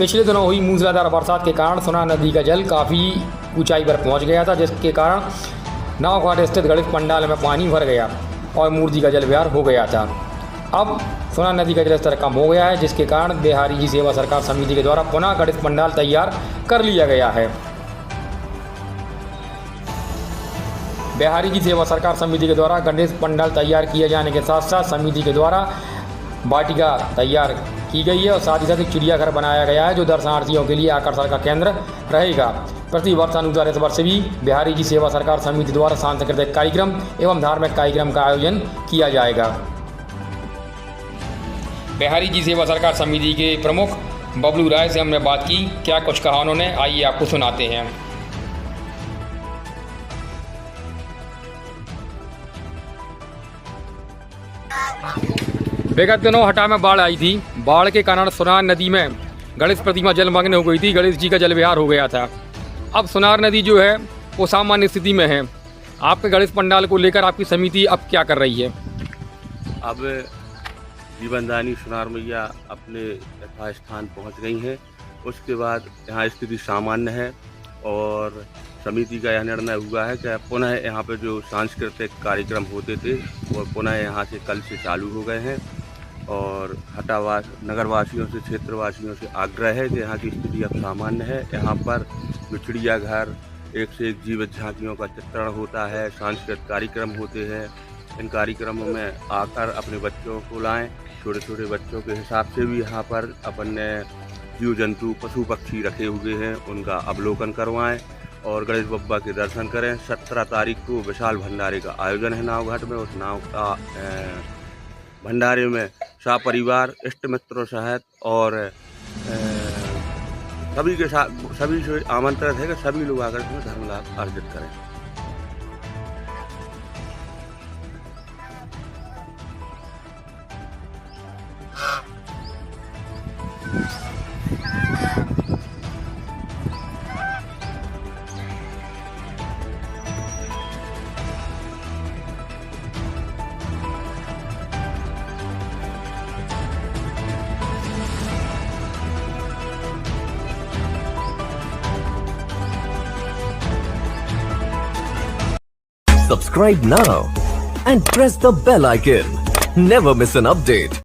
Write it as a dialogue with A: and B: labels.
A: पिछले दिनों हुई मूसलाधार बरसात के कारण सोनार नदी का जल काफ़ी ऊंचाई पर पहुंच गया था, जिसके कारण नावघाट स्थित गणेश पंडाल में पानी भर गया और मूर्ति का जल विहार हो गया था। अब सोनार नदी का जलस्तर कम हो गया है, जिसके कारण बिहारी जी सेवा सरकार समिति के द्वारा पुनः गणेश पंडाल तैयार कर लिया गया है। बिहारी जी सेवा सरकार समिति के द्वारा गणेश पंडाल तैयार किए जाने के साथ साथ समिति के द्वारा वाटिका तैयार की गई है और साथ ही साथ एक चिड़ियाघर बनाया गया है, जो दर्शनार्थियों के लिए आकर्षण का केंद्र रहेगा। प्रति वर्षानुसार इस वर्ष भी बिहारी जी सेवा सरकार समिति द्वारा सांस्कृतिक कार्यक्रम एवं धार्मिक कार्यक्रम का आयोजन किया जाएगा। बिहारी जी सेवा सरकार समिति के प्रमुख बबलू राय से हमने बात की, क्या कुछ कहा उन्होंने, आइए आपको सुनाते हैं। विगत दिनों हटा में बाढ़ आई थी। बाढ़ के कारण सोनार नदी में गणेश प्रतिमा जलमग्न हो गई थी, गणेश जी का जल विहार हो गया था। अब सोनार नदी जो है वो सामान्य स्थिति में है। आपके गणेश पंडाल को लेकर आपकी समिति अब क्या कर रही है?
B: अब जीवनदानी सोनार मैया अपने यथास्थान पहुंच गई हैं। उसके बाद यहाँ स्थिति सामान्य है और समिति का यह निर्णय हुआ है कि पुनः यहाँ पे जो सांस्कृतिक कार्यक्रम होते थे वो पुनः यहाँ से कल से चालू हो गए हैं। और हटावास नगरवासियों से, क्षेत्रवासियों से आग्रह है कि यहाँ की स्थिति अब सामान्य है। यहाँ पर चिड़ियाघर, एक से एक जीवित झांकियों का चित्रण होता है, सांस्कृतिक कार्यक्रम होते हैं। इन कार्यक्रमों में आकर अपने बच्चों को लाएं। छोटे छोटे बच्चों के हिसाब से भी यहाँ पर अपन ने जीव जंतु, पशु पक्षी रखे हुए हैं, उनका अवलोकन करवाएं और गणेश बप्पा के दर्शन करें। 17 तारीख को विशाल भंडारे का आयोजन है नावघाट में। उस नाव का भंडारे में सपरिवार, इष्ट मित्रों सहित और सभी के साथ सभी से आमंत्रित है कि सभी लोग आकर इसमें धर्म लाभ अर्जित करें।
C: Subscribe now and press the bell icon. Never miss an update.